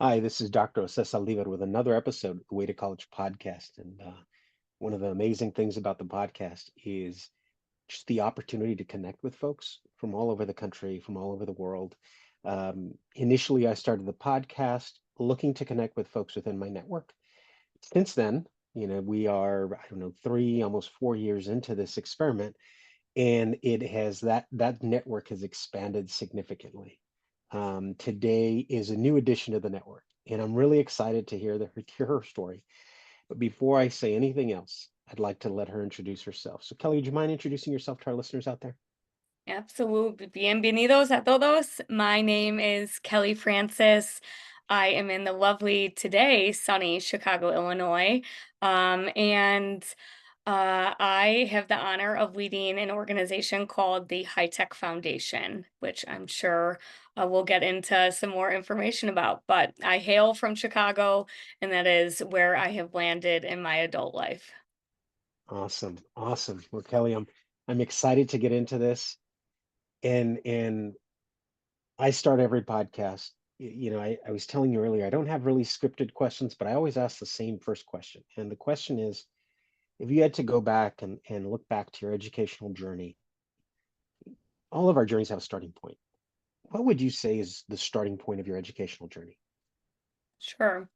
Hi, this is Dr. Osesa Oliver with another episode of the Way to College podcast. And one of the amazing things about the podcast is just the opportunity to connect with folks from all over the country, from all over the world. Initially, I started the podcast looking to connect with folks within my network. Since then, we are, I don't know, almost 4 years into this experiment, and it has that network has expanded significantly. Today is a new addition to the network, and I'm really excited to hear her story. But before I say anything else, I'd like to let her introduce herself. So, Kelly, would you mind introducing yourself to our listeners out there? Absolutely. Bienvenidos a todos. My name is Kelly Francis. I am in the lovely, today sunny Chicago, Illinois. And I have the honor of leading an organization called the High Tech Foundation, which I'm sure we'll get into some more information about. But I hail from Chicago, and that is where I have landed in my adult life. Awesome, awesome. Well, Kelly, I'm excited to get into this, and I start every podcast. I was telling you earlier, I don't have really scripted questions, but I always ask the same first question. And the question is, if you had to go back and look back to your educational journey, all of our journeys have a starting point. What would you say is the starting point of your educational journey? Sure.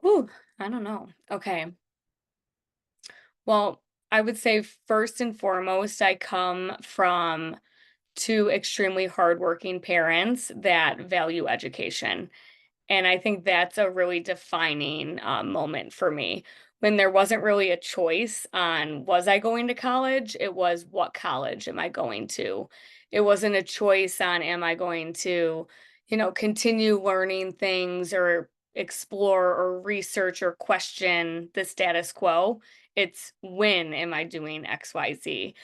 Whew, I don't know. Okay. Well, I would say first and foremost, I come from two extremely hardworking parents that value education. And I think that's a really defining moment for me. When there wasn't really a choice on was I going to college, it was what college am I going to? It wasn't a choice on am I going to, continue learning things or explore or research or question the status quo. It's when am I doing XYZ?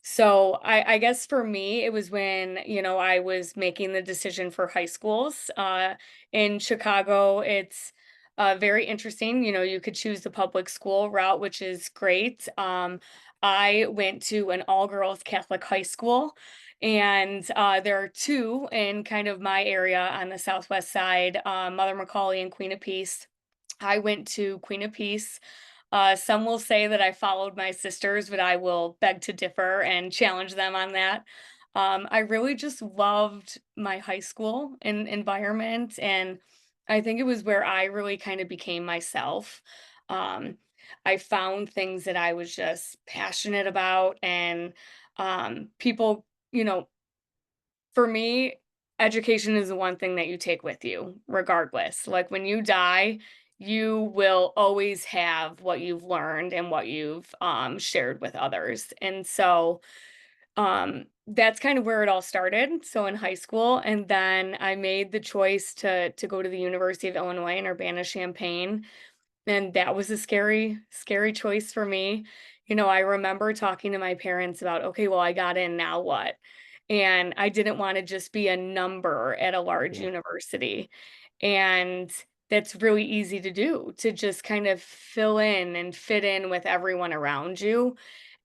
So I guess for me, it was when, I was making the decision for high schools. In Chicago, it's very interesting. You could choose the public school route, which is great. I went to an all girls Catholic high school, and there are two in kind of my area on the southwest side, Mother McCauley and Queen of Peace. I went to Queen of Peace. Some will say that I followed my sisters, but I will beg to differ and challenge them on that. I really just loved my high school environment, and I think it was where I really kind of became myself. Um, I found things that I was just passionate about, and people, for me, education is the one thing that you take with you, regardless. Like when you die, you will always have what you've learned and what you've shared with others. And so that's kind of where it all started. So in high school, and then I made the choice to go to the University of Illinois in Urbana-Champaign, and that was a scary, scary choice for me. I remember talking to my parents about, okay, well, I got in, now what? And I didn't want to just be a number at a large Yeah. university. And that's really easy to do, to just kind of fill in and fit in with everyone around you.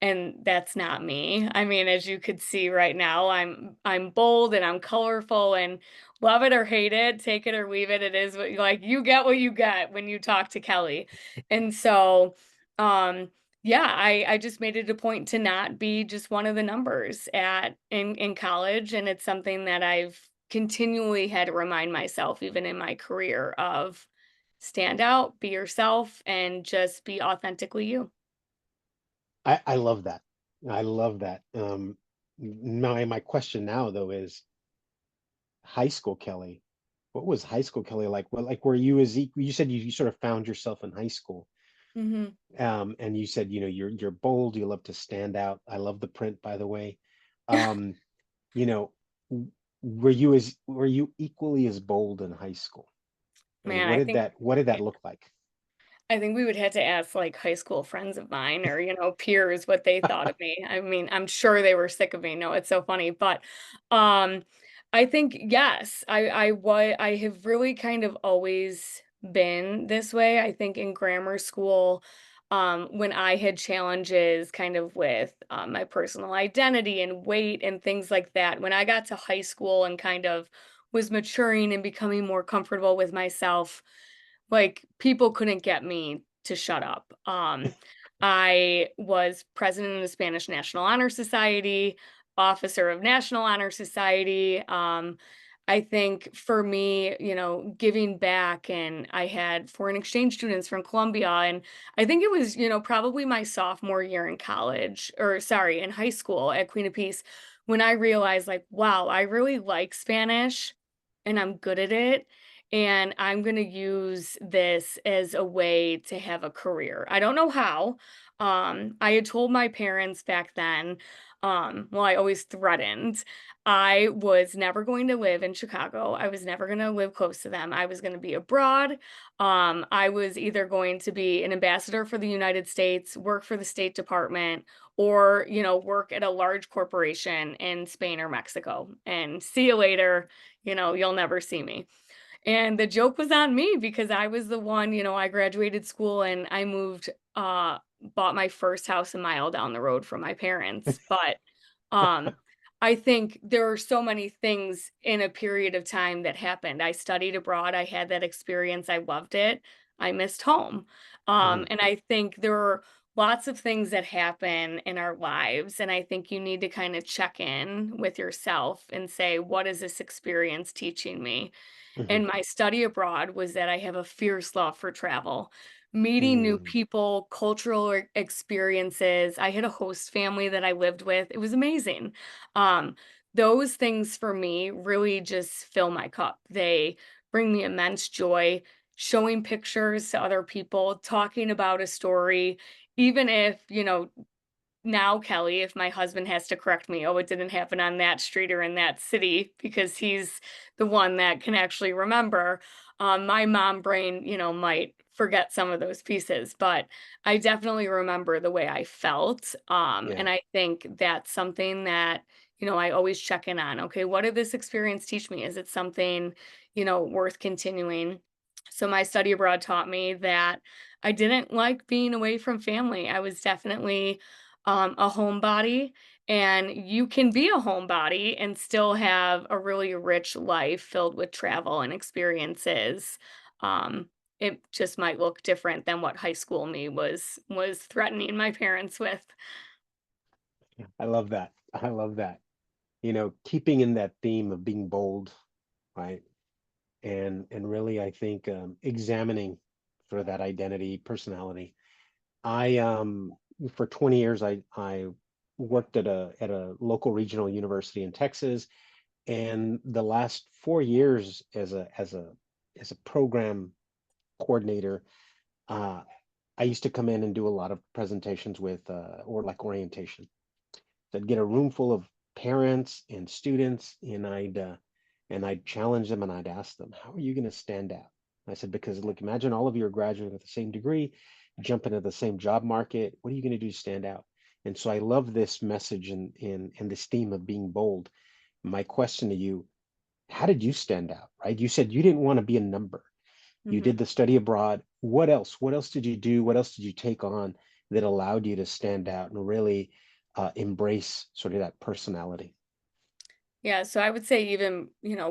And that's not me. I mean, as you could see right now, I'm bold and I'm colorful and love it or hate it, take it or leave it. It is what you get what you get when you talk to Kelly. And so um yeah, I just made it a point to not be just one of the numbers in college, and it's something that I've continually had to remind myself even in my career of stand out, be yourself, and just be authentically you. I love that. I love that. My question now though is high school Kelly. What was high school Kelly like? Well, like were you you said you sort of found yourself in high school. Mhm. And you said, you're bold, you love to stand out. I love the print, by the way. Um, you know, were you equally as bold in high school? And Man, what did that look like? I think we would have to ask, like, high school friends of mine or, peers what they thought of me. I mean, I'm sure they were sick of me. No, it's so funny, but, um, I think, yes, I have really kind of always been this way. I think in grammar school, when I had challenges kind of with, my personal identity and weight and things like that, when I got to high school and kind of was maturing and becoming more comfortable with myself, like, people couldn't get me to shut up. I was president of the Spanish National Honor Society, officer of National Honor Society. I think for me, giving back, and I had foreign exchange students from Colombia, and I think it was, probably my sophomore year in college, or sorry, in high school at Queen of Peace, when I realized, like, wow, I really like Spanish and I'm good at it. And I'm going to use this as a way to have a career. I don't know how. I had told my parents back then, well, I always threatened. I was never going to live in Chicago. I was never going to live close to them. I was going to be abroad. I was either going to be an ambassador for the United States, work for the State Department, or, work at a large corporation in Spain or Mexico. And see you later, you'll never see me. And the joke was on me because I was the one, I graduated school and I moved, bought my first house a mile down the road from my parents. But um, I think there are so many things in a period of time that happened. I studied abroad, I had that experience, I loved it. I missed home. Mhm. And I think there are lots of things that happen in our lives. And I think you need to kind of check in with yourself and say, what is this experience teaching me? Mhm. And my study abroad was that I have a fierce love for travel, meeting new Mm. people, cultural experiences. I had a host family that I lived with. It was amazing. Um, those things for me really just fill my cup. They bring me immense joy. Showing pictures to other people, talking about a story, even if, now, Kelly, if my husband has to correct me, "Oh, it didn't happen on that street or in that city," because he's the one that can actually remember, my mom brain, might forget some of those pieces, but I definitely remember the way I felt, Yeah. and I think that's something that, I always check in on. Okay, what did this experience teach me? Is it something, worth continuing? So my study abroad taught me that I didn't like being away from family. I was definitely a homebody, and you can be a homebody and still have a really rich life filled with travel and experiences. Um, it just might look different than what high school me was threatening my parents with. I love that. I love that. Keeping in that theme of being bold, right? And really, I think examining sort of that identity, personality. I for 20 years I worked at a local regional university in Texas, and the last 4 years as a program coordinator, uh, I used to come in and do a lot of presentations with or like orientation. So I'd get a room full of parents and students, and I'd challenge them and I'd ask them, "How are you going to stand out?" I said, "Because look, imagine all of you are graduating with the same degree, jump into the same job market. What are you going to do to stand out?" And so I love this message and this theme of being bold. My question to you: how did you stand out? Right? You said you didn't want to be a number. You Mhm. did the study abroad. What else? What else did you do? What else did you take on that allowed you to stand out and really embrace sort of that personality? Yeah, so I would say even,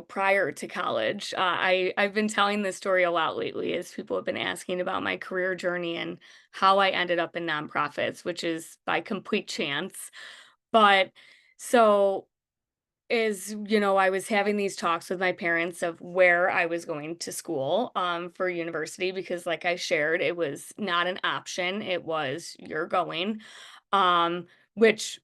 prior to college, I've been telling this story a lot lately as people have been asking about my career journey and how I ended up in nonprofits, which is by complete chance. But so I was having these talks with my parents of where I was going to school for university because, like I shared, it was not an option. It was you're going, um, which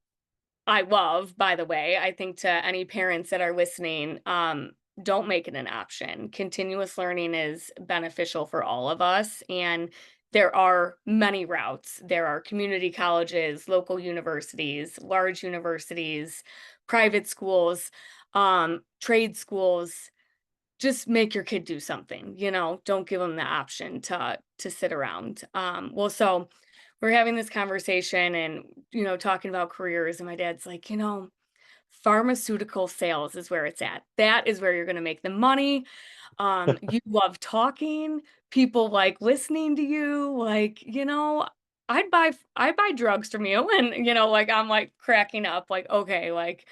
I love, by the way. I think to any parents that are listening, don't make it an option. Continuous learning is beneficial for all of us. And there are many routes. There are community colleges, local universities, large universities, private schools, trade schools. Just make your kid do something, don't give them the option to sit around. So we're having this conversation and, talking about careers. And my dad's like, pharmaceutical sales is where it's at. That is where you're going to make the money. You love talking. People like listening to you. Like, I'd buy drugs from you. And, like, I'm like cracking up, like, okay, like,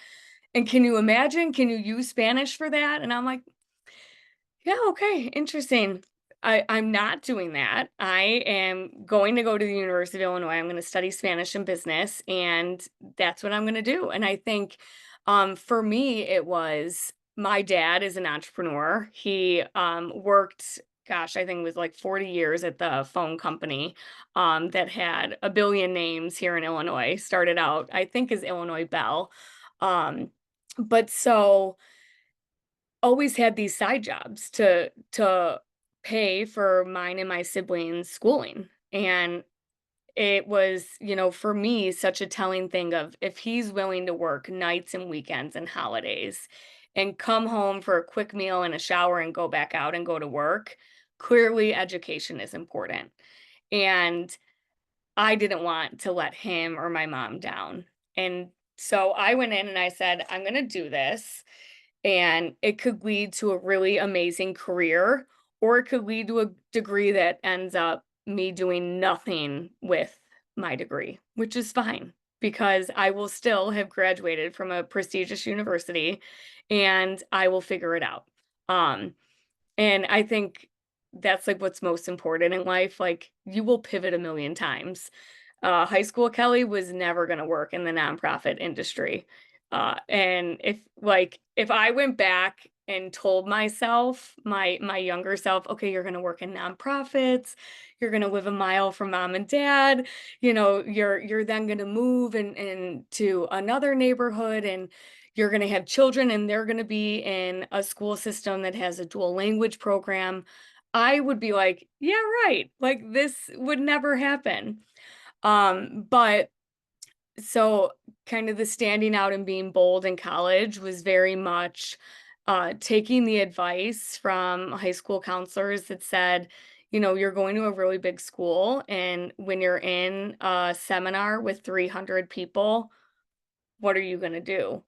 and can you imagine? Can you use Spanish for that? And I'm like, Yeah, okay, interesting. I'm not doing that. I am going to go to the University of Illinois. I'm going to study Spanish and business, and that's what I'm going to do. And I think for me, it was my dad is an entrepreneur. He worked, gosh, I think it was like 40 years at the phone company that had a billion names here in Illinois. Started out, I think, as Illinois Bell. Um, but so always had these side jobs to pay for mine and my siblings' schooling, and it was, for me, such a telling thing of if he's willing to work nights and weekends and holidays and come home for a quick meal and a shower and go back out and go to work, clearly education is important, and I didn't want to let him or my mom down, and so I went in and I said, "I'm gonna do this." And it could lead to a really amazing career, or it could lead to a degree that ends up me doing nothing with my degree, which is fine because I will still have graduated from a prestigious university and I will figure it out. Um, and I think that's like what's most important in life. Like you will pivot a million times. High school Kelly was never gonna work in the nonprofit industry. And if I went back and told myself, my younger self, okay, you're gonna work in nonprofits, you're gonna live a mile from mom and dad, you're then gonna move and to another neighborhood and you're gonna have children and they're gonna be in a school system that has a dual language program. I would be like, yeah, right. Like this would never happen. But so kind of the standing out and being bold in college was very much taking the advice from high school counselors that said, you're going to a really big school, and when you're in a seminar with 300 people, what are you going to do?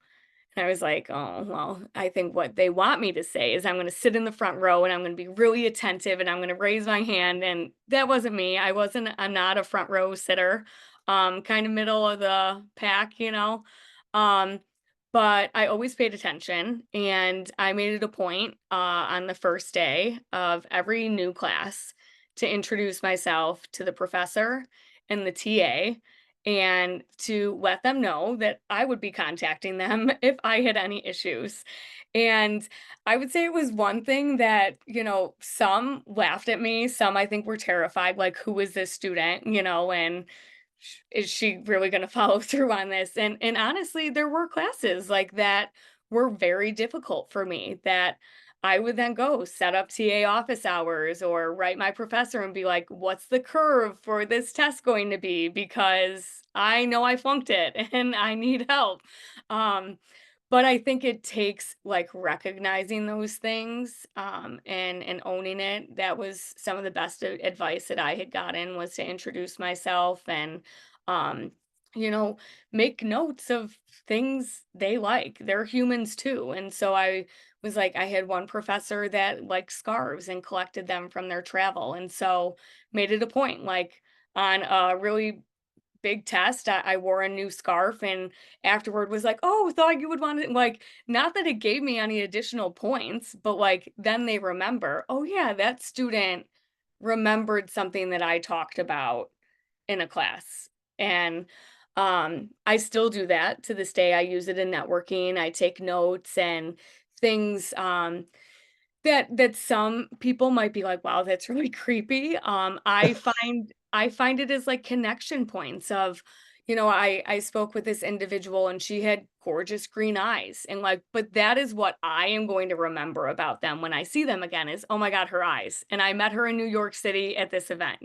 And I was like, "Oh, well, I think what they want me to say is I'm gonna sit in the front row and I'm gonna be really attentive and I'm gonna raise my hand," and that wasn't me. I'm not a front row sitter, kinda middle of the pack, Um, but I always paid attention, and I made it a point, on the first day of every new class to introduce myself to the professor and the TA, and to let them know that I would be contacting them if I had any issues. And I would say it was one thing that, some laughed at me, some I think were terrified, like, who is this student, and is she really going to follow through on this? And honestly, there were classes like that were very difficult for me that I would then go set up TA office hours or write my professor and be like, what's the curve for this test going to be? Because I know I flunked it and I need help. Um, but I think it takes like recognizing those things and owning it. That was some of the best advice that I had gotten was to introduce myself and um, you know, make notes of things they like. They're humans too. And so I was like, I had one professor that liked scarves and collected them from their travel. And so made it a point, like on a really big test, I wore a new scarf and afterward was like, oh, thought you would want it. Like, not that it gave me any additional points, but like then they remember, oh yeah, that student remembered something that I talked about in a class. And I still do that to this day. I use it in networking. I take notes and things that some people might be like, "Wow, that's really creepy." I find it as like connection points of, I spoke with this individual and she had gorgeous green eyes and like, but that is what I am going to remember about them when I see them again is, "Oh my God, her eyes." And I met her in New York City at this event.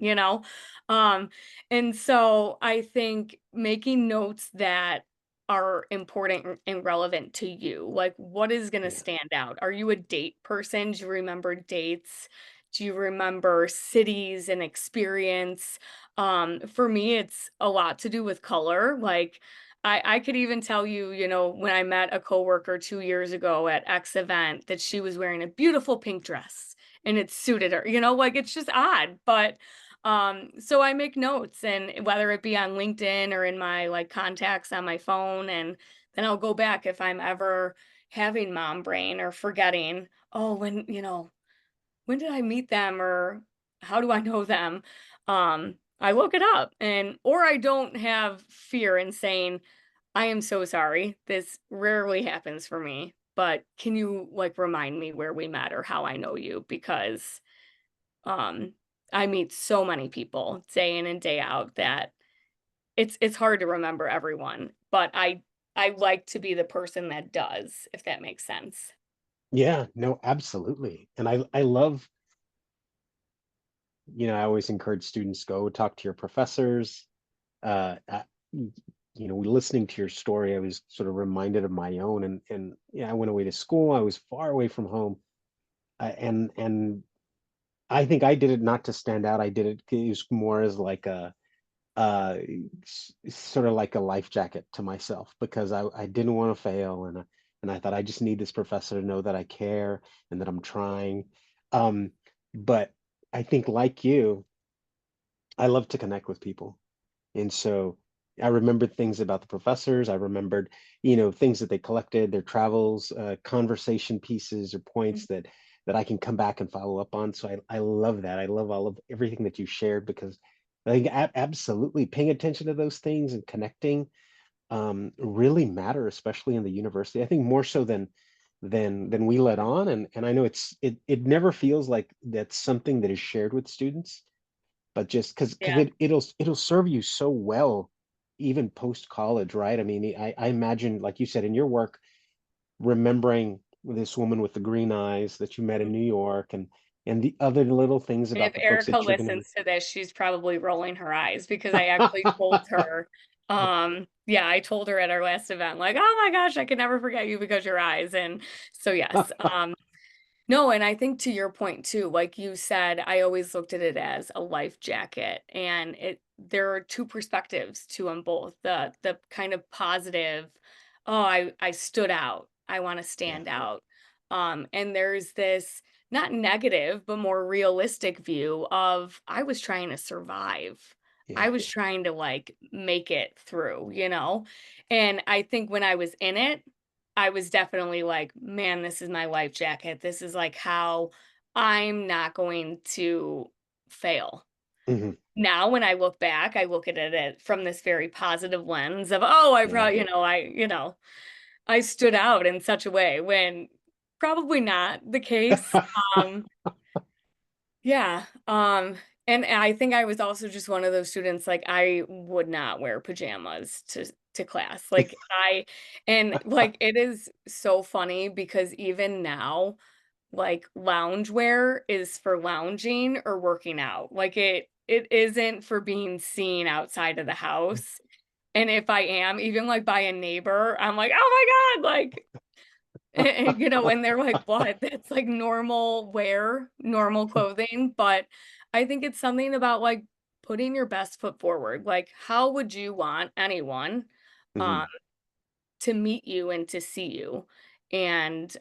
Um, and so I think making notes that are important and relevant to you. Like, what is gonna Yeah. stand out? Are you a date person? Do you remember dates? Do you remember cities and experience? For me, it's a lot to do with color. Like, I could even tell you, when I met a coworker 2 years ago at X event that she was wearing a beautiful pink dress and it suited her, like, it's just odd, but so I make notes and whether it be on LinkedIn or in my like contacts on my phone, and then I'll go back if I'm ever having mom brain or forgetting, oh, when, when did I meet them or how do I know them? I look it up and or I don't have fear in saying, I am so sorry. This rarely happens for me, but can you like remind me where we met or how I know you? Because um I meet so many people day in and day out that it's hard to remember everyone, but I like to be the person that does, if that makes sense. Yeah, no, absolutely. And I love, I always encourage students, go talk to your professors. Y- Listening to your story, I was sort of reminded of my own, and yeah, I went away to school. I was far away from home, and I think I did it not to stand out. I did it, it was more as like a uh sort of like a life jacket to myself, because I didn't want to fail, and I thought I just need this professor to know that I care and that I'm trying. Um, but I think, like you, I love to connect with people. And so I remembered things about the professors. I remembered, things that they collected, their travels, conversation pieces or Mm. points that I can come back and follow up on. So I love that. I love all of everything that you shared, because I think absolutely paying attention to those things and connecting really matter, especially in the university. I think more so than we let on. And I know it never feels like that's something that is shared with students, but just because Yeah. it'll serve you so well even post college, right? I mean, I imagine, like you said, in your work, remembering this woman with the green eyes that you met in New York, and the other little things And about if the folks Erica that you're gonna meet. listens to this, she's probably rolling her eyes because I actually told her, yeah, I told her at our last event, like, oh my gosh, I can never forget you because your eyes. And so yes, no, and I think to your point too, like you said, I always looked at it as a life jacket and there are two perspectives to them both. The kind of positive, oh, I stood out. I want to Yeah, stand out. And there's this not negative, but more realistic view of I was trying to survive. I yeah. was trying to like make it through, you know? And I think when I was in it, I was definitely like, "Man, this is my life jacket. This is, like, how I'm not going to fail." Hmm. Now when I look back, I look at it from this very positive lens of, "Oh, I Yeah. probably I stood out in such a way," when probably not the case. Um, yeah, and I think I was also just one of those students, like, I would not wear pajamas to class, like, like, it is so funny because even now, like, loungewear is for lounging or working out, like, it isn't for being seen outside of the house, and if I am, even, like, by a neighbor, I'm like, "Oh my god," like, and they're like, "What?" That's like normal wear, normal clothing, but I think it's something about, like, putting your best foot forward, like, how would you want anyone, um, Hmm. to meet you and to see you? And,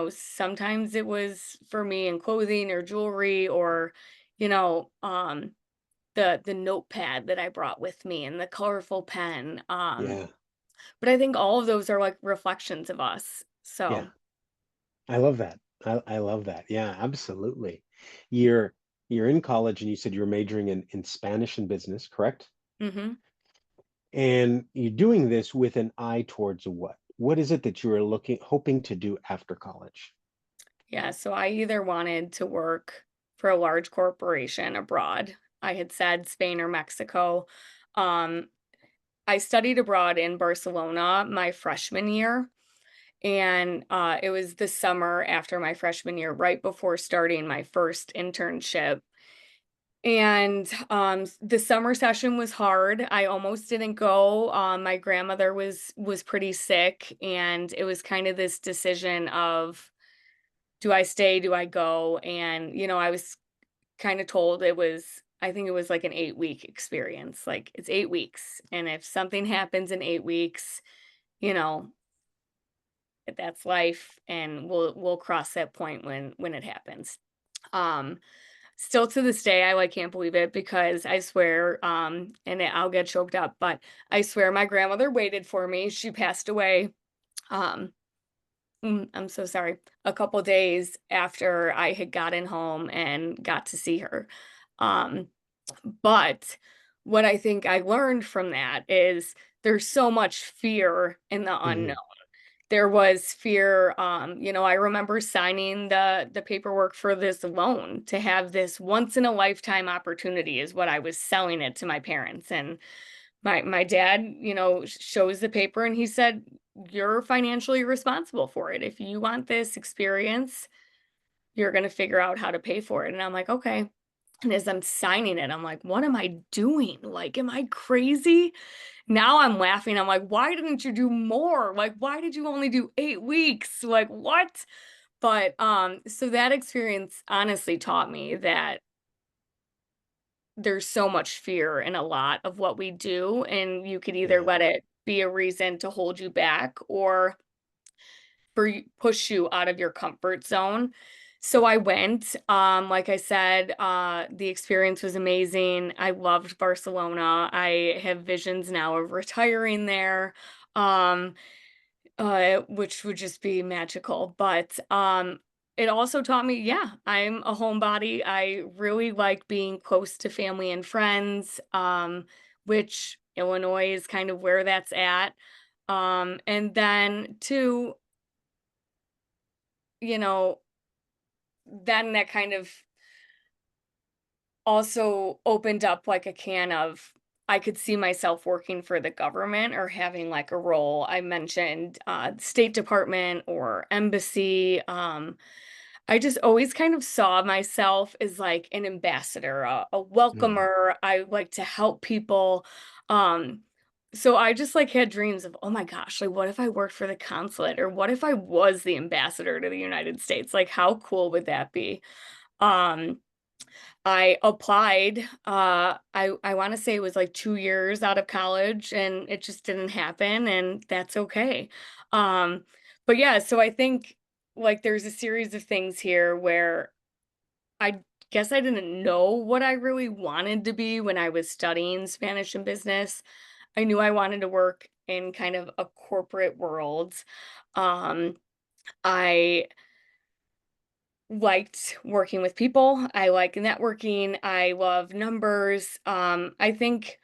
sometimes it was for me in clothing or jewelry or, you know, um, the notepad that I brought with me and the colorful pen, Yeah, but I think all of those are, like, reflections of us, yeah. so I love that. I love that. Yeah, absolutely. You're you're in college, and you said you're majoring in Spanish and business, correct? mhm. And you're doing this with an eye towards what? What is it that you are hoping to do after college? Yeah, so I either wanted to work for a large corporation abroad. I had said Spain or Mexico. Um, I studied abroad in Barcelona my freshman year, and it was the summer after my freshman year, right before starting my first internship. And the summer session was hard. I almost didn't go. My grandmother was pretty sick, and it was kind of this decision of do I stay? Do I go? And, I was kind of told I think it was like an 8-week experience. Like it's 8 weeks. And if something happens in 8 weeks, you know, that's life and we'll cross that point when it happens. Um, Still to this day, I like can't believe it because I swear, I'll get choked up, but I swear my grandmother waited for me. She passed away. Um, I'm so sorry, a couple days after I had gotten home and got to see her. Um, but what I think I learned from that is there's so much fear in the unknown. Hmm. There was fear, I remember signing the paperwork for this loan to have this once in a lifetime opportunity is what I was selling it to my parents. And my dad, shows the paper and he said, "You're financially responsible for it. If you want this experience, you're gonna figure out how to pay for it." And I'm like, "Okay." And as I'm signing it, I'm like, "What am I doing? Like, am I crazy?" Now I'm laughing. I'm like, "Why didn't you do more? Like, why did you only do 8 weeks? Like, what?" But, so that experience honestly taught me that there's so much fear in a lot of what we do, and you could either Yeah. let it be a reason to hold you back or push you out of your comfort zone. So I went, like I said, the experience was amazing. I loved Barcelona. I have visions now of retiring there. Um, which would just be magical. But it also taught me, yeah, I'm a homebody. I really like being close to family and friends, which Illinois is kind of where that's at. And then two, you know, then that kind of also opened up like a can of I could see myself working for the government or having like a role. I mentioned State Department or embassy. I just always kind of saw myself as like an ambassador, a Hmm. welcomer. I like to help people. Um, so I just like had dreams of, oh my gosh, like what if I worked for the consulate or what if I was the ambassador to the United States? Like how cool would that be? Um, I applied, I wanna say it was, like, 2 years out of college, and it just didn't happen, and that's okay. Um, but yeah, so I think, like, there's a series of things here where I guess I didn't know what I really wanted to be when I was studying Spanish and business. I knew I wanted to work in kind of a corporate world. Um, I liked working with people. I like networking. I love numbers. I think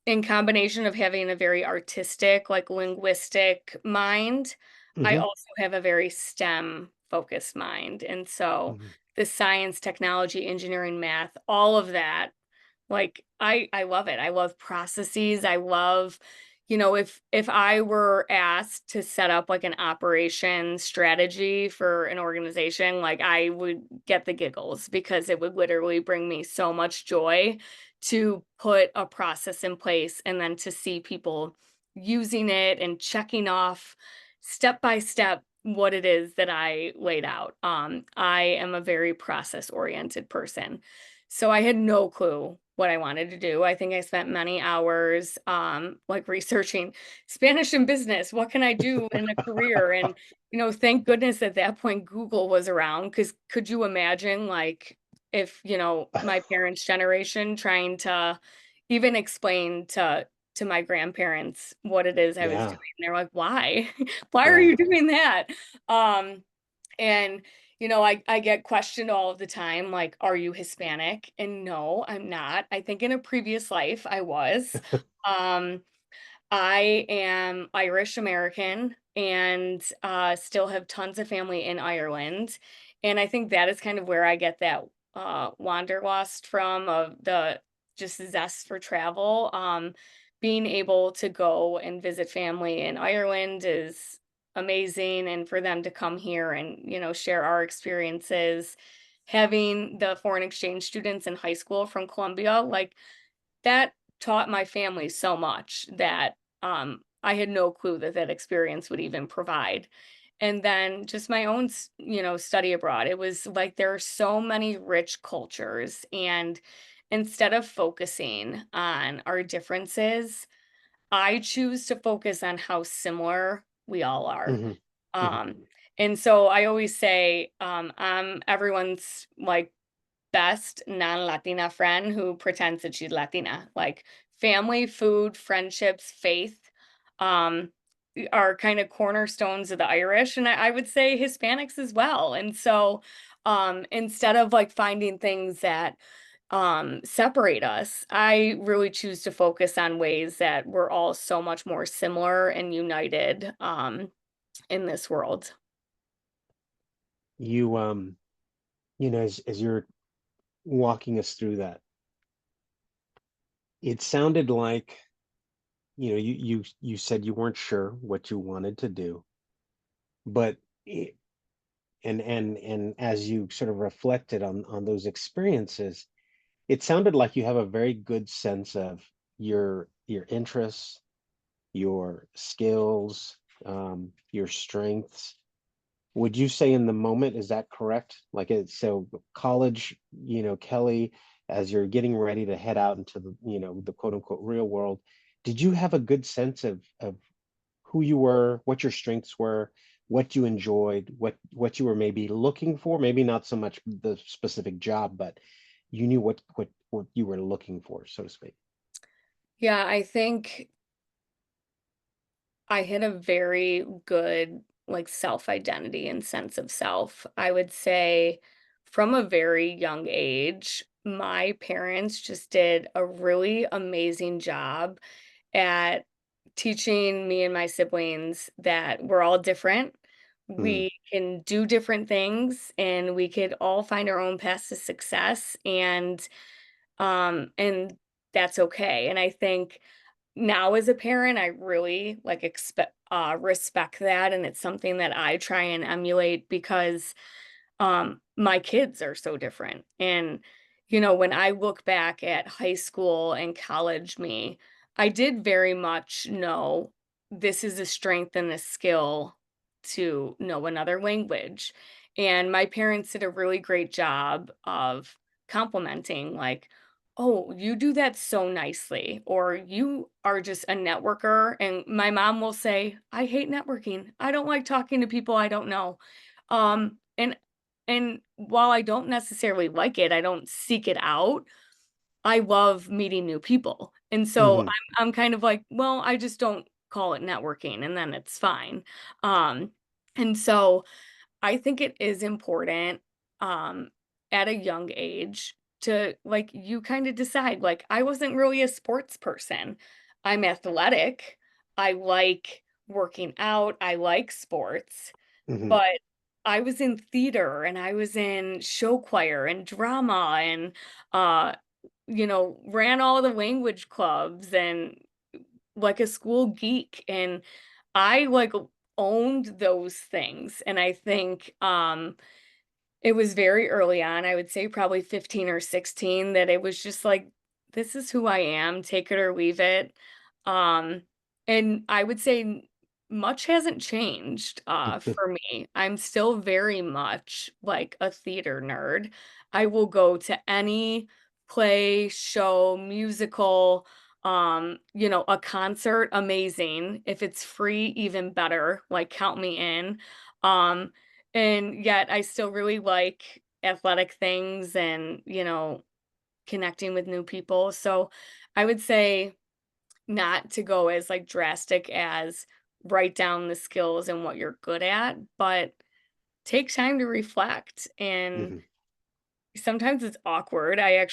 in combination of having a very artistic, like linguistic mind, I Hmm. also have a very STEM focused mind. And so Hmm. the science, technology, engineering, math, all of that like, I love it. I love processes. I love if I were asked to set up, like, an operation strategy for an organization, like, I would get the giggles because it would literally bring me so much joy to put a process in place and then to see people using it and checking off step by step what it is that I laid out. I am a very process-oriented person. So I had no clue what I wanted to do. I think I spent many hours, like researching Spanish and business. What can I do in a career? And, thank goodness at that point Google was around because could you imagine like if, my parents' generation trying to even explain to my grandparents what it is I was doing. Yeah. They're like, why? Why are Yeah. you doing that? Um, and I get questioned all of the time, like, "Are you Hispanic?" And no, I'm not. I think in a previous life I was. Um, I am Irish American and still have tons of family in Ireland. And I think that is kind of where I get that wanderlust from of the just zest for travel. Being able to go and visit family in Ireland is amazing. And for them to come here and, share our experiences, having the foreign exchange students in high school from Colombia, like that taught my family so much that, I had no clue that that experience would even provide. And then just my own, study abroad. It was like there are so many rich cultures, and instead of focusing on our differences, I choose to focus on how similar we all are. Hmm. Hmm. Um, and so I always say, I'm everyone's like best non-Latina friend who pretends that she's Latina. Like family, food, friendships, faith. Um, are kind of cornerstones of the Irish, and I would say Hispanics as well. And so, instead of like finding things that separate us, I really choose to focus on ways that we're all so much more similar and united in this world. You as you're walking us through that, it sounded like, you said you weren't sure what you wanted to do, but it, and as you sort of reflected on those experiences, it sounded like you have a very good sense of your interests, your skills, your strengths. Would you say in the moment, is that correct? Like so college, Kelley, as you're getting ready to head out into the quote unquote real world, did you have a good sense of who you were, what your strengths were, what you enjoyed, what you were maybe looking for, maybe not so much the specific job, but you knew what you were looking for, so to speak. Yeah, I think I had a very good like self-identity and sense of self. I would say from a very young age, my parents just did a really amazing job at teaching me and my siblings that we're all different. Mm, We can do different things and we could all find our own paths to success, and that's okay. And I think now as a parent, I really like expect respect that, and it's something that I try and emulate because my kids are so different. And when I look back at high school and college me, I did very much know this is a strength and a skill to know another language. And my parents did a really great job of complimenting, like, oh, you do that so nicely, or you are just a networker. And my mom will say, I hate networking. I don't like talking to people I don't know. And while I don't necessarily like it, I don't seek it out. I love meeting new people. And so hmm I'm kind of like, well, I just don't call it networking and then it's fine. Um and so I think it is important um at a young age to like you kind of decide like I wasn't really a sports person. I'm athletic. I like working out. I like sports, hmm but I was in theater and I was in show choir and drama and uh ran all the language clubs and like a school geek, and I like owned those things. And I think it was very early on, I would say probably 15 or 16, that it was just like, this is who I am, take it or leave it. Um, and I would say much hasn't changed for me. I'm still very much like a theater nerd. I will go to any play, show, musical, a concert, amazing. If it's free, even better. Like count me in. Um, and yet I still really like athletic things and, connecting with new people. So I would say not to go as like drastic as write down the skills and what you're good at, but take time to reflect. And hmm sometimes it's awkward. I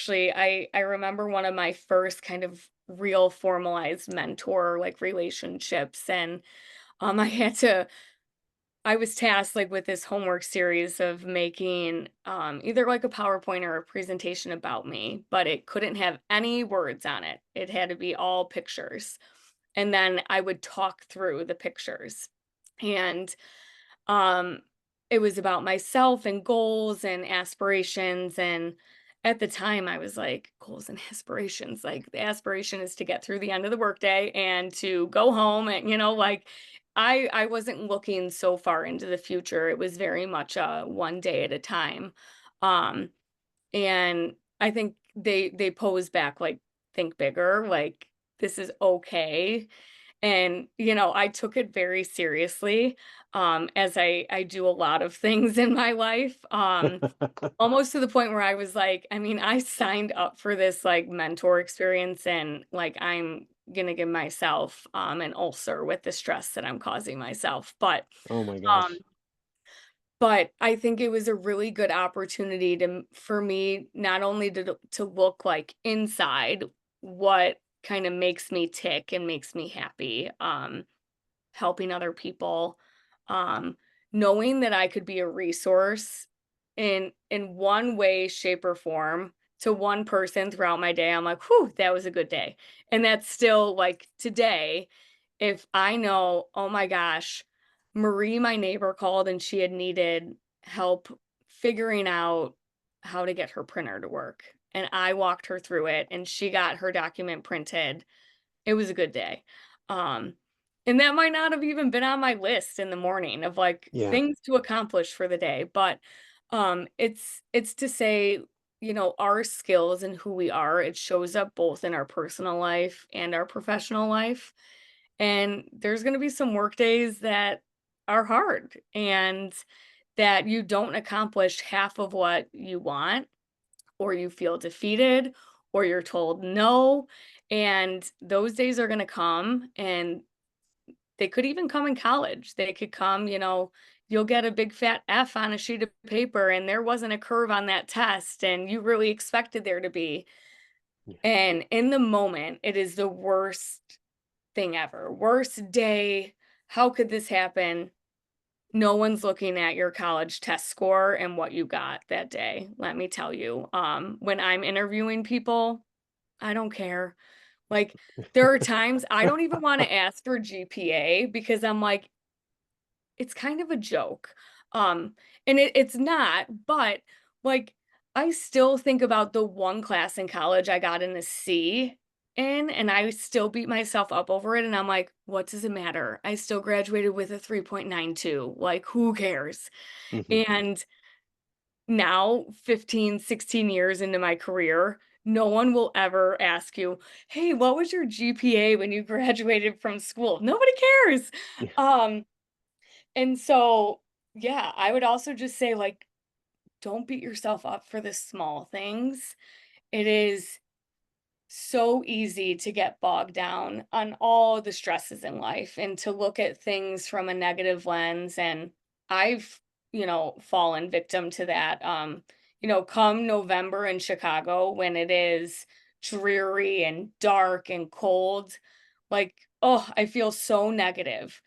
remember one of my first kind of real formalized mentor like relationships, and I was tasked like with this homework series of making either like a PowerPoint or a presentation about me, but it couldn't have any words on it. It had to be all pictures. And then I would talk through the pictures. And um, it was about myself and goals and aspirations. And at the time, I was like, goals and aspirations. Like, the aspiration is to get through the end of the workday and to go home. And, like, I wasn't looking so far into the future. It was very much one day at a time. Um, and I think they pose back like, think bigger, like, this is okay. And, I took it very seriously, as I do a lot of things in my life, almost to the point where I mean, I signed up for this, like, mentor experience and, like, I'm gonna give myself an ulcer with the stress that I'm causing myself. Oh my Um, gosh. but I think it was a really good opportunity for me not only to look like inside what kind of makes me tick and makes me happy, helping other people, um, knowing that I could be a resource in one way, shape, or form to one person throughout my day. I'm like, whew, that was a good day. And that's still like today, if I know, oh my gosh, Marie, my neighbor, called and she had needed help figuring out how to get her printer to work. And I walked her through it and she got her document printed. It was a good day. Um, and that might not have even been on my list in the morning of like Yeah. things to accomplish for the day, but it's to say, our skills and who we are, it shows up both in our personal life and our professional life. And there's going to be some work days that are hard and that you don't accomplish half of what you want, or you feel defeated, or you're told no. And those days are going to come, and they could even come in college. They could come, you'll get a big fat F on a sheet of paper, and there wasn't a curve on that test, and you really expected there to be. Yeah. And in the moment, it is the worst thing ever. Worst day. How could this happen? No one's looking at your college test score and what you got that day, let me tell you. When I'm interviewing people, I don't care. Like, there are times I don't even wanna ask for GPA because I'm like, it's kind of a joke. And it's not, but, like, I still think about the one class in college I got an a C in, and I still beat myself up over it, and I'm like, "What does it matter? I still graduated with a 3.92, like, who cares?" Hmm. And now, 15, 16 years into my career, no one will ever ask you, "Hey, what was your GPA when you graduated from school?" Nobody cares. Yeah. Um, and so, yeah, I would also just say, like, don't beat yourself up for the small things. It is so easy to get bogged down on all the stresses in life and to look at things from a negative lens. And I've, fallen victim to that. Come November in Chicago when it is dreary and dark and cold, like, oh, I feel so negative.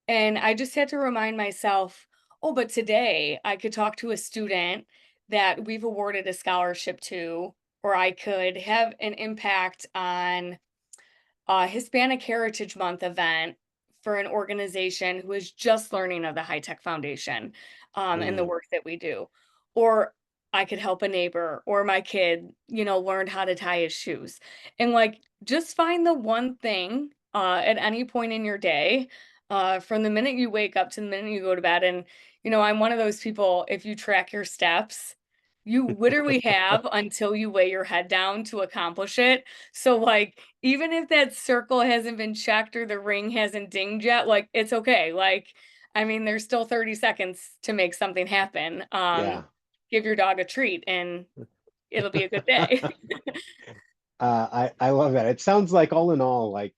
And I just had to remind myself, oh, but today I could talk to a student that we've awarded a scholarship to, or I could have an impact on a Hispanic Heritage Month event for an organization who is just learning of the High Tech Foundation, and the Mm. work that we do. Or I could help a neighbor or my kid, learned how to tie his shoes. And like, just find the one thing at any point in your day, from the minute you wake up to the minute you go to bed. And, I'm one of those people, if you track your steps, you literally have until you lay your head down to accomplish it. So, like, even if that circle hasn't been checked or the ring hasn't dinged yet, like, it's okay. Like, I mean, there's still 30 seconds to make something happen. Yeah. Give your dog a treat and it'll be a good day. I love that. It sounds like all in all, like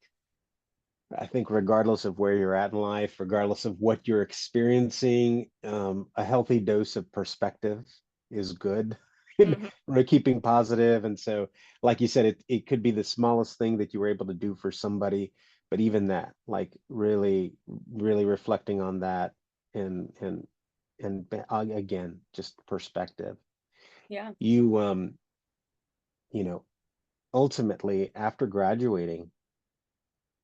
I think regardless of where you're at in life, regardless of what you're experiencing, a healthy dose of perspective is good in Mhm. keeping positive. And so, like you said, it could be the smallest thing that you were able to do for somebody, but even that, like really, really reflecting on that and again, just perspective. Yeah. You you know, ultimately after graduating,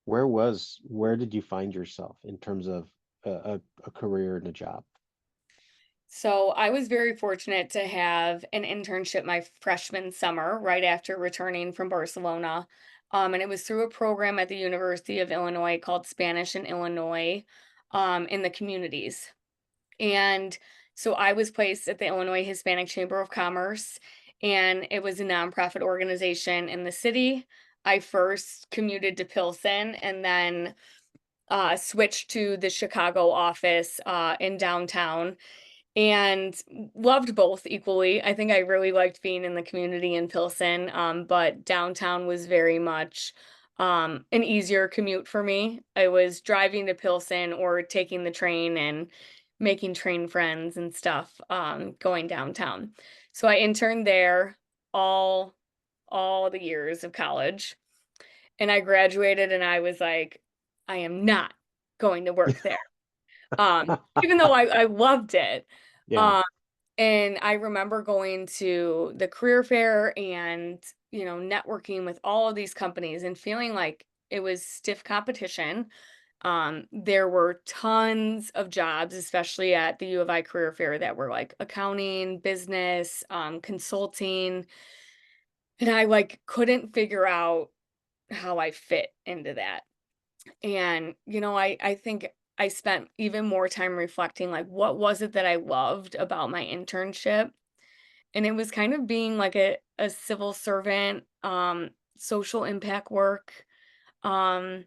where did you find yourself in terms of a career and a job? So I was very fortunate to have an internship my freshman summer right after returning from Barcelona. And it was through a program at the University of Illinois called Spanish in Illinois, in the communities. And so I was placed at the Illinois Hispanic Chamber of Commerce, and it was a nonprofit organization in the city. I first commuted to Pilsen and then switched to the Chicago office in downtown and loved both equally. I think I really liked being in the community in Pilsen, but downtown was very much an easier commute for me. I was driving to Pilsen or taking the train and making train friends and stuff, going downtown. So I interned there all all the years of college, and I graduated and I was like, I am not going to work there. Even though I loved it. Yeah. Um, and I remember going to the career fair and, networking with all of these companies and feeling like it was stiff competition. There were tons of jobs, especially at the U of I career fair, that were like accounting, business, consulting. And I like couldn't figure out how I fit into that. And, I think I spent even more time reflecting, like, what was it that I loved about my internship? And it was kind of being like a civil servant, social impact work. Um,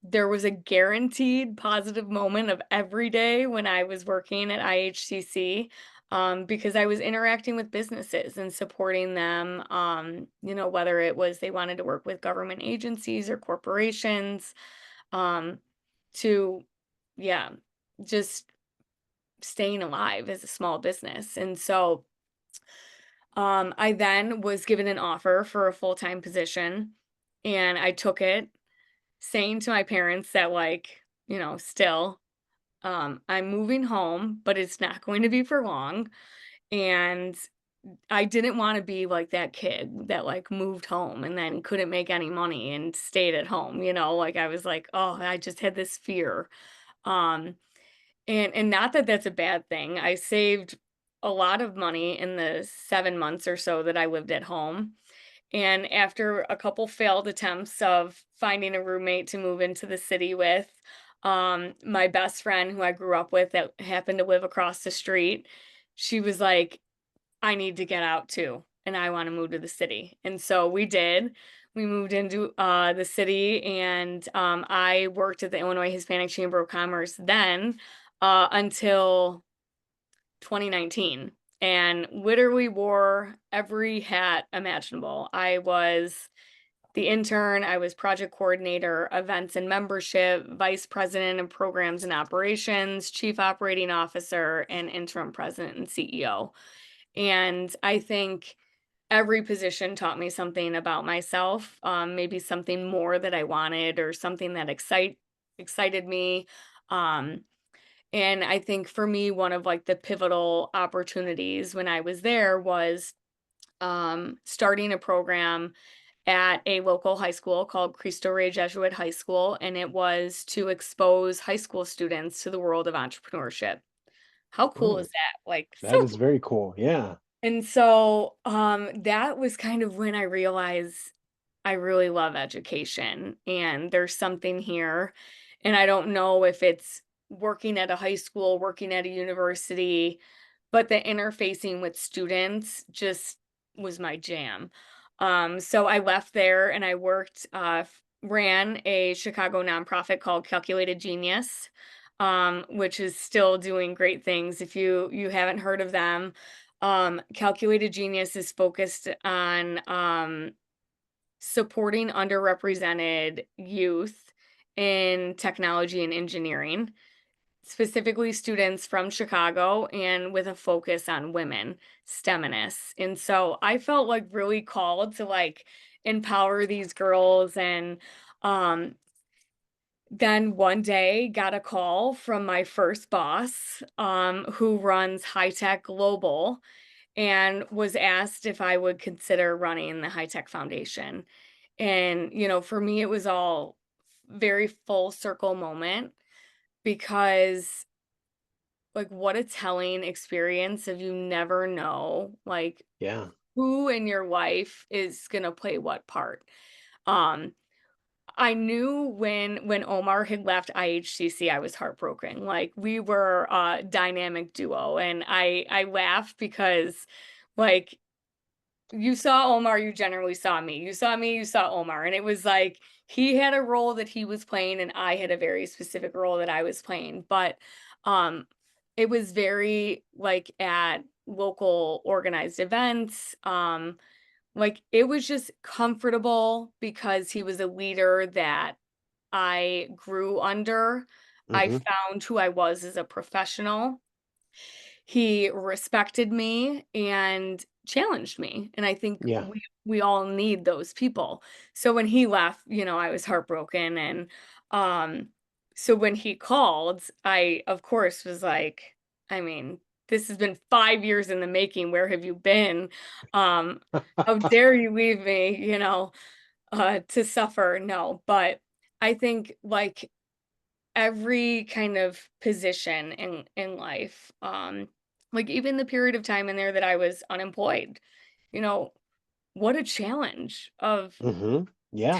there was a guaranteed positive moment of every day when I was working at IHCC, because I was interacting with businesses and supporting them, whether it was they wanted to work with government agencies or corporations, um, to, yeah, just staying alive as a small business. And so I then was given an offer for a full-time position and I took it, saying to my parents that, like, still, I'm moving home, but it's not going to be for long. And I didn't want to be like that kid that like moved home and then couldn't make any money and stayed at home, like I was like, oh, I just had this fear. Um, and not that that's a bad thing. I saved a lot of money in the 7 months or so that I lived at home, and after a couple failed attempts of finding a roommate to move into the city with, my best friend who I grew up with that happened to live across the street, she was like, "I need to get out too, and I wanna move to the city." And so we did. We moved into, the city, and, I worked at the Illinois Hispanic Chamber of Commerce then, until 2019, and literally wore every hat imaginable. I was the intern, I was project coordinator, events and membership, vice president of programs and operations, chief operating officer, and interim president and CEO. And I think every position taught me something about myself, maybe something more that I wanted or something that excited me. Um, and I think for me, one of like the pivotal opportunities when I was there was starting a program at a local high school called Cristo Rey Jesuit High School, and it was to expose high school students to the world of entrepreneurship. How cool is Oh, that? Like, that so is cool. very cool. Yeah. And so that was kind of when I realized I really love education and there's something here. And I don't know if it's working at a high school, working at a university, but the interfacing with students just was my jam. So I left there and I worked, ran a Chicago nonprofit called Calculated Genius, which is still doing great things. If you haven't heard of them, Calculated Genius is focused on supporting underrepresented youth in technology and engineering, specifically students from Chicago and with a focus on women, STEMinists. And so I felt like really called to like empower these girls and um then one day got a call from my first boss, who runs High Tech Global, and was asked if I would consider running the High Tech Foundation. And, for me, it was all very full circle moment because, like, what a telling experience if you never know, like, Yeah. who in your life is going to play what part. Um, I knew when Omar had left IHCC, I was heartbroken. Like we were a dynamic duo, and I laugh because, like, you saw Omar, you generally saw me. You saw me, you saw Omar, and it was like he had a role that he was playing, and I had a very specific role that I was playing. But um, it was very like at local organized events. like, it was just comfortable because he was a leader that I grew under. I Hmm. found who I was as a professional. He respected me and challenged me, and I think Yeah. we all need those people. So when he left, I was heartbroken, and, um, so when he called, I, of course, was like, I mean, "This has been 5 years in the making, where have you been? Um, how dare you leave me, to suffer?" No, but I think, like, every kind of position in life, like, even the period of time in there that I was unemployed, you know, what a challenge of Hmm. Yeah.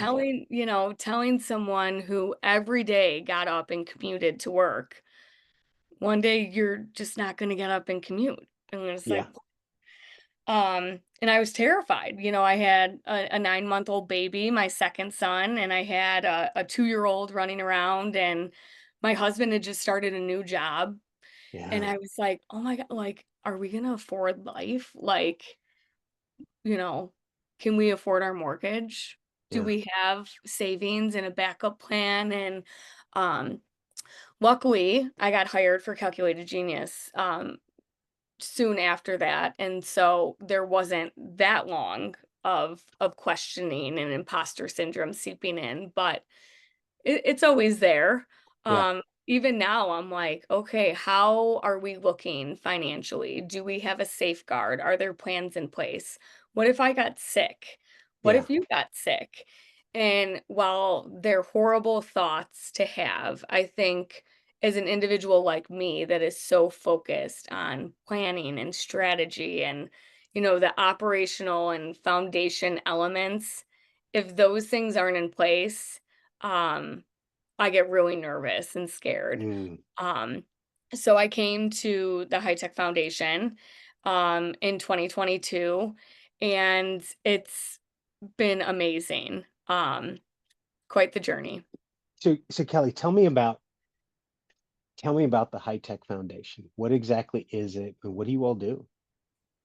telling someone who every day got up and commuted to work, one day you're just not gonna get up and commute, and it's Yeah. like, and I was terrified. I had a 9-month-old baby, my second son, and I had a 2-year-old running around, and my husband had just started a new job. And Yeah. I was like, "Oh my god, like, are we gonna afford life? Like, you know, can we afford our mortgage? Do Yeah. we have savings and a backup plan?" And, um, luckily, I got hired for Calculated Genius, soon after that, and so there wasn't that long of questioning and imposter syndrome seeping in, but it's always there. Yeah. Even now, I'm like, okay, how are we looking financially? Do we have a safeguard? Are there plans in place? What if I got sick? What Yeah. if you got sick? And while they're horrible thoughts to have, I think as an individual like me that is so focused on planning and strategy and, the operational and foundation elements, if those things aren't in place, um, I get really nervous and scared. Mm. Um, so I came to the High Tech Foundation in 2022, and it's been amazing. Quite the journey. So Kelly, tell me about the High Tech Foundation. What exactly is it, and what do you all do?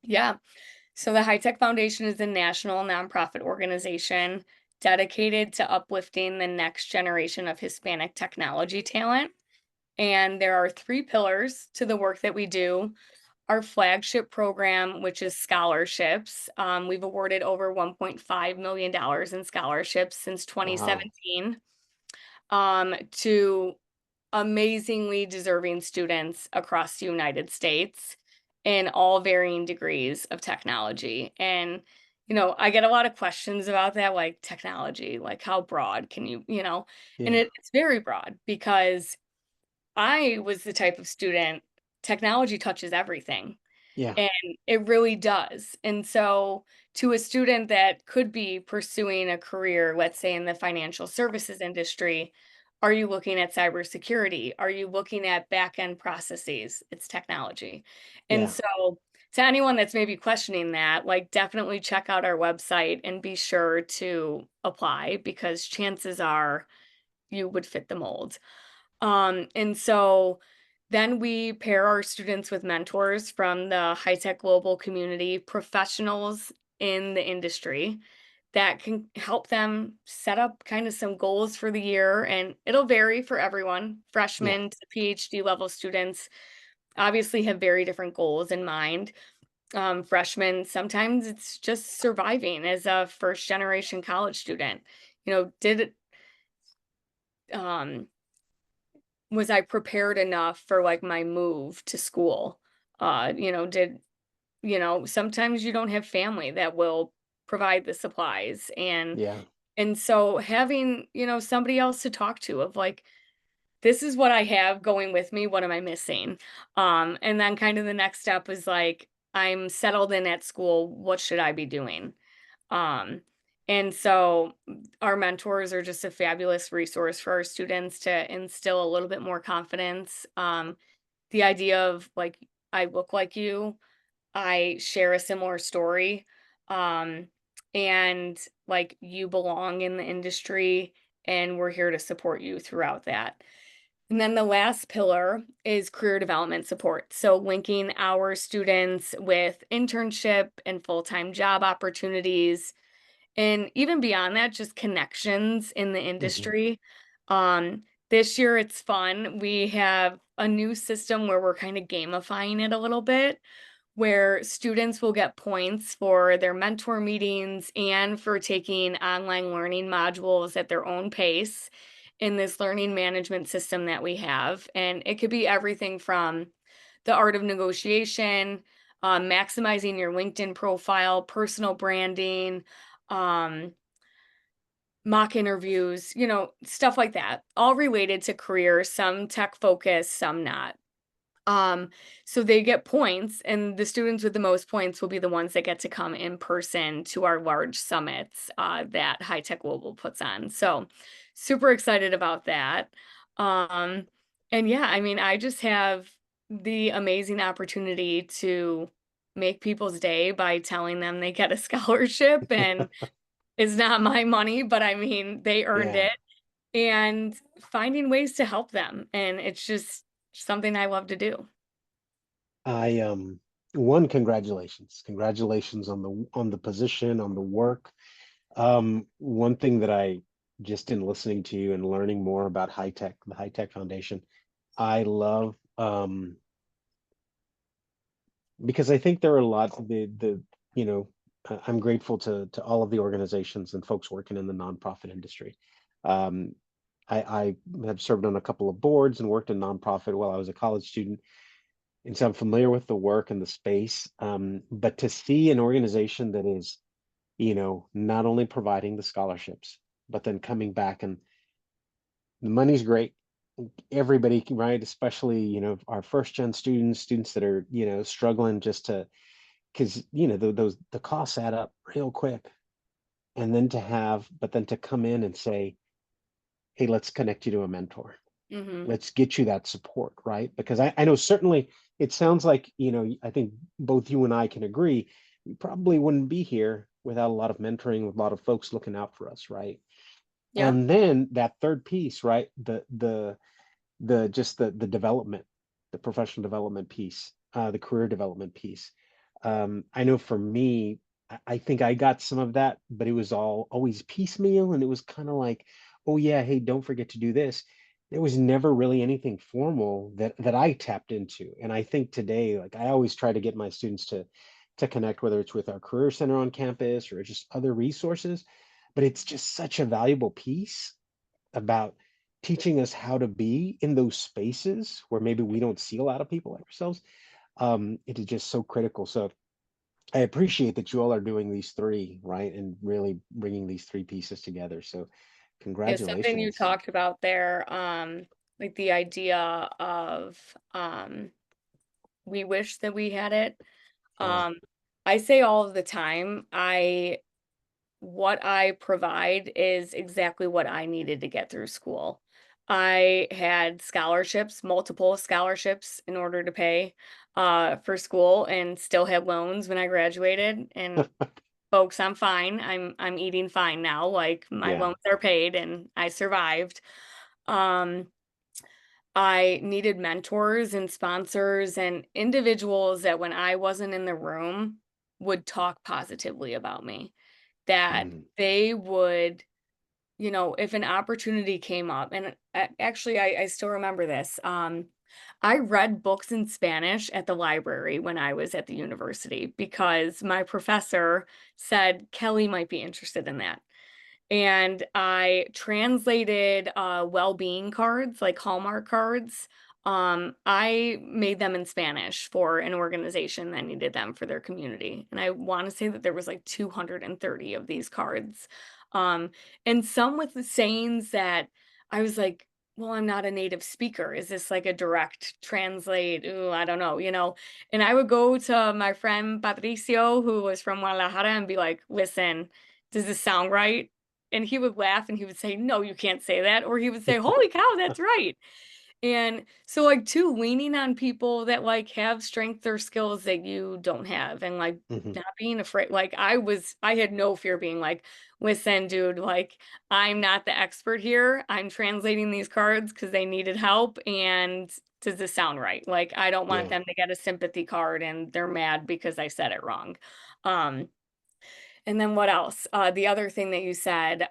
Yeah. So the High Tech Foundation is a national nonprofit organization dedicated to uplifting the next generation of Hispanic technology talent. And there are three pillars to the work that we do. Our flagship program, which is scholarships. We've awarded over $1.5 million in scholarships since Wow. 2017, to amazingly deserving students across the United States in all varying degrees of technology. And, I get a lot of questions about that, like technology, like how broad can you. And Yeah. it's very broad because I was the type of student, technology touches everything. Yeah. And it really does. And so, to a student that could be pursuing a career, let's say in the financial services industry, are you looking at cybersecurity? Are you looking at back end processes? It's technology. And Yeah. so, to anyone that's maybe questioning that, like, definitely check out our website and be sure to apply because chances are you would fit the mold. And so then we pair our students with mentors from the high tech global community, professionals in the industry that can help them set up kind of some goals for the year. And it'll vary for everyone. Yeah. Freshmen to PhD level students obviously have very different goals in mind. Freshmen, sometimes it's just surviving as a first generation college student. Did um, was I prepared enough for, like, my move to school? Sometimes you don't have family that will provide the supplies, Yeah. and so having, somebody else to talk to of, like, "This is what I have going with me, what am I missing?" And then kind of the next step is, like, "I'm settled in at school, what should I be doing?" Um, and so our mentors are just a fabulous resource for our students to instill a little bit more confidence. The idea of like, I look like you, I share a similar story, um, and like you belong in the industry, and we're here to support you throughout that. And then the last pillar is career development support. So, linking our students with internship and full time job opportunities. And even beyond that, just connections in the Hmm. industry. This year it's fun. We have a new system where we're kind of gamifying it a little bit, where students will get points for their mentor meetings and for taking online learning modules at their own pace in this learning management system that we have. And it could be everything from the art of negotiation, maximizing your LinkedIn profile, personal branding, um, mock interviews, stuff like that, all related to career, some tech focused, some not. Um, so they get points, and the students with the most points will be the ones that get to come in person to our large summits that High Tech Global puts on. So super excited about that. Um, and yeah, I mean, I just have the amazing opportunity to make people's day by telling them they get a scholarship, and it's not my money, but I mean, they earned Yeah. it, and finding ways to help them. And it's just something I love to do. I one, congratulations. Congratulations on the position, on the work. One thing that I just in listening to you and learning more about high tech, the high tech foundation, I love because I think there are a lot of you know I'm grateful to all of the organizations and folks working in the nonprofit industry. Um, I have served on a couple of boards and worked in nonprofit while I was a college student, and so I'm familiar with the work and the space. But to see an organization that is, not only providing the scholarships, but then coming back and the money's great. Everybody can, right? Especially, our first gen students, students that are, struggling just to, because, the costs add up real quick. And then but then to come in and say, hey, let's connect you to a mentor. Mhm. Let's get you that support, right? Because I know certainly it sounds like, I think both you and I can agree, we probably wouldn't be here without a lot of mentoring, with a lot of folks looking out for us, right? Yeah. And then that third piece, right? The development, the professional development piece, the career development piece. I know for me, I think I got some of that, but it was all always piecemeal, and it was kind of like, oh yeah, hey, don't forget to do this. There was never really anything formal that I tapped into. And I think today, like I always try to get my students to connect, whether it's with our career center on campus or just other resources. But it's just such a valuable piece about teaching us how to be in those spaces where maybe we don't see a lot of people like ourselves. It is just so critical. So I appreciate that you all are doing these three, right? And really bringing these three pieces together. So Yeah, something you congratulations. talked about there, like the idea of we wish that we had it. Yeah. Um, I say all of the time, what I provide is exactly what I needed to get through school. I had scholarships, multiple scholarships in order to pay for school, and still had loans when I graduated. And folks, I'm fine. I'm eating fine now. Like my Yeah. loans are paid and I survived. Um, I needed mentors and sponsors and individuals that when I wasn't in the room would talk positively about me, that Mm. they would, if an opportunity came up, and actually, I still remember this. I read books in Spanish at the library when I was at the university because my professor said Kelly might be interested in that. And I translated well-being cards, like Hallmark cards. I made them in Spanish for an organization that needed them for their community. And I want to say that there was like 230 of these cards. Um, and some with the sayings that I was like, well, I'm not a native speaker. Is this like a direct translate? Ooh, I don't know, And I would go to my friend Patricio, who was from Guadalajara, and be like, listen, does this sound right? And he would laugh and he would say, "No, you can't say that." Or he would say, "Holy cow, that's right." And so, like, too, leaning on people that, like, have strengths or skills that you don't have and, like, Hmm. not being afraid. Like, I had no fear being like, "Listen, dude, like, I'm not the expert here. I'm translating these cards because they needed help, and does this sound right?" Like, I don't want Yeah. them to get a sympathy card and they're mad because I said it wrong. Um, and then what else? The other thing that you said,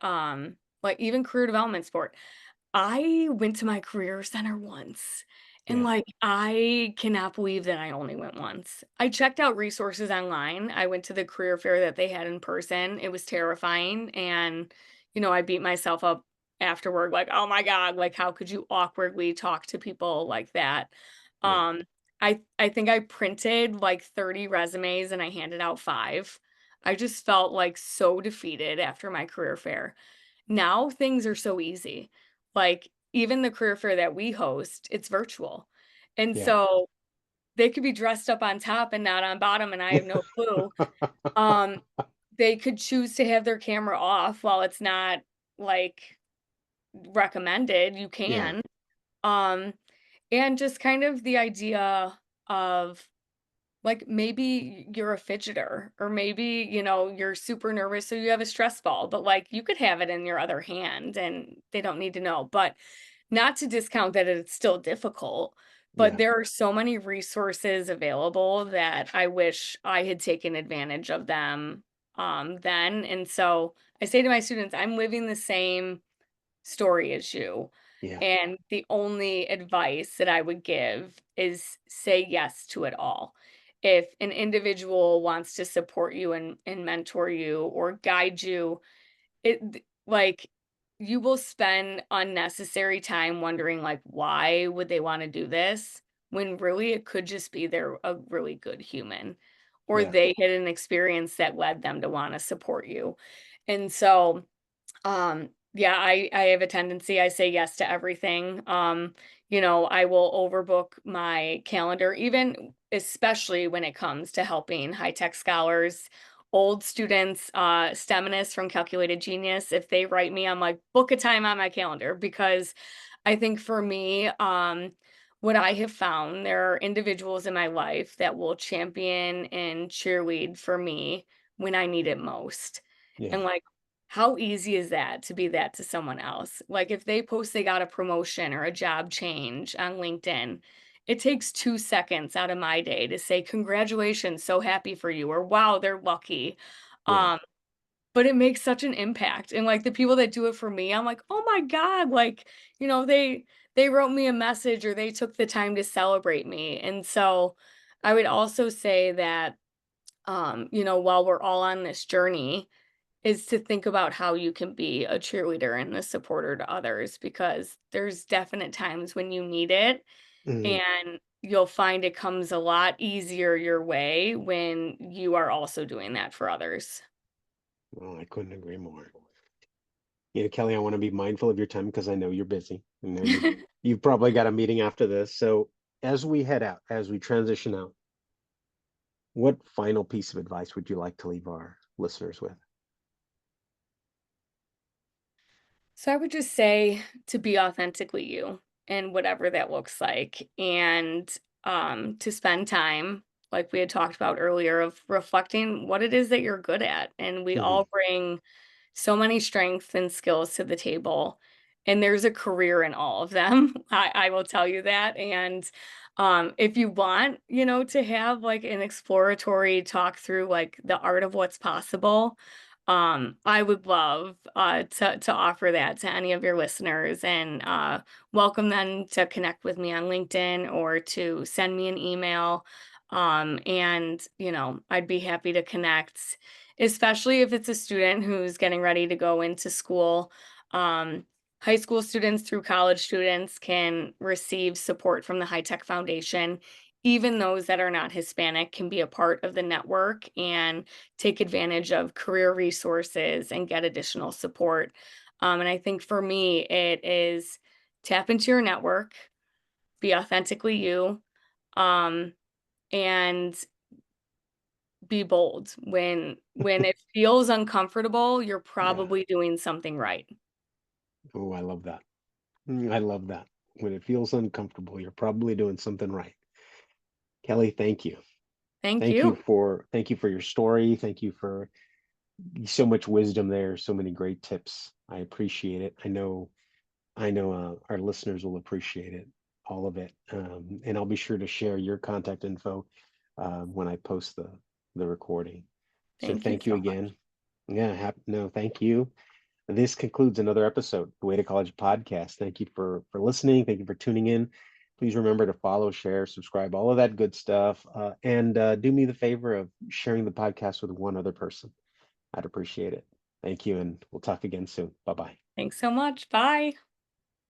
like, even career development support. I went to my career center once, and, Yeah. like, I cannot believe that I only went once. I checked out resources online. I went to the career fair that they had in person. It was terrifying, and, I beat myself up afterward, like, "Oh my god, like, how could you awkwardly talk to people like that?" Yeah. Um, I think I printed, like, 30 resumes and I handed out 5. I just felt, like, so defeated after my career fair. Now things are so easy. Like, even the career fair that we host, it's virtual. And Yeah. so they could be dressed up on top and not on bottom, and I have no clue. Um, they could choose to have their camera off while it's not, like, recommended, you Yeah. can. Um, and just kind of the idea of, like, maybe you're a fidgeter, or maybe, you're super nervous, so you have a stress ball, but, like, you could have it in your other hand and they don't need to know. But not to discount that it's still difficult, but Yeah. there are so many resources available that I wish I had taken advantage of them then. And so I say to my students, I'm living the same story as you. Yeah. And the only advice that I would give is say yes to it all. If an individual wants to support you and mentor you or guide you, like, you will spend unnecessary time wondering, like, why would they wanna do this, when really it could just be they're a really good human, or Yeah. they had an experience that led them to wanna support you. And so, yeah, I have a tendency, I say yes to everything. I will overbook my calendar, even especially when it comes to helping high-tech scholars, old students, STEMinists from Calculated Genius. If they write me, I'm like, book a time on my calendar, because I think for me, what I have found, there are individuals in my life that will champion and cheerlead for me when I need it most. Yeah. And, like, how easy is that to be that to someone else? Like, if they post they got a promotion or a job change on LinkedIn, it takes 2 seconds out of my day to say, "Congratulations, so happy for you," or, "Wow, they're lucky." Yeah. Um, but it makes such an impact, and, like, the people that do it for me, I'm like, "Oh my god," like, they wrote me a message or they took the time to celebrate me. And so, I would also say that, while we're all on this journey, is to think about how you can be a cheerleader and a supporter to others, because there's definite times when you need it, Hmm. and you'll find it comes a lot easier your way when you are also doing that for others. Well, I couldn't agree more. Kelly, I want to be mindful of your time because I know you're busy. I know you've probably got a meeting after this. So as we head out, as we transition out, what final piece of advice would you like to leave our listeners with? So I would just say to be authentically you, and whatever that looks like, and to spend time, like we had talked about earlier, of reflecting what it is that you're good at. And we Hmm. all bring so many strengths and skills to the table, and there's a career in all of them. I will tell you that. And if you want, to have like an exploratory talk through like the art of what's possible, I would love to offer that to any of your listeners, and welcome them to connect with me on LinkedIn or to send me an email. And I'd be happy to connect, especially if it's a student who's getting ready to go into school. Um, High school students through college students can receive support from the High Tech Foundation. Even those that are not Hispanic can be a part of the network and take advantage of career resources and get additional support. And I think for me, it is tap into your network, be authentically you, um, and be bold. When it feels uncomfortable, you're Yeah. probably doing something right. Oh, I love that. I love that. when it feels uncomfortable, you're probably doing something right. Kelley, thank you. Thank you. Thank you for your story. Thank you for so much wisdom there, so many great tips. I appreciate it. I know our listeners will appreciate it, all of it. And I'll be sure to share your contact info when I post the recording. So Thank you thank you so much. again. Yeah, no, thank you. This concludes another episode, the Way to College podcast. Thank you for listening. Thank you for tuning in. Please remember to follow, share, subscribe, all of that good stuff. And do me the favor of sharing the podcast with one other person. I'd appreciate it. Thank you, and we'll talk again soon. Bye bye. Thanks so much. Bye.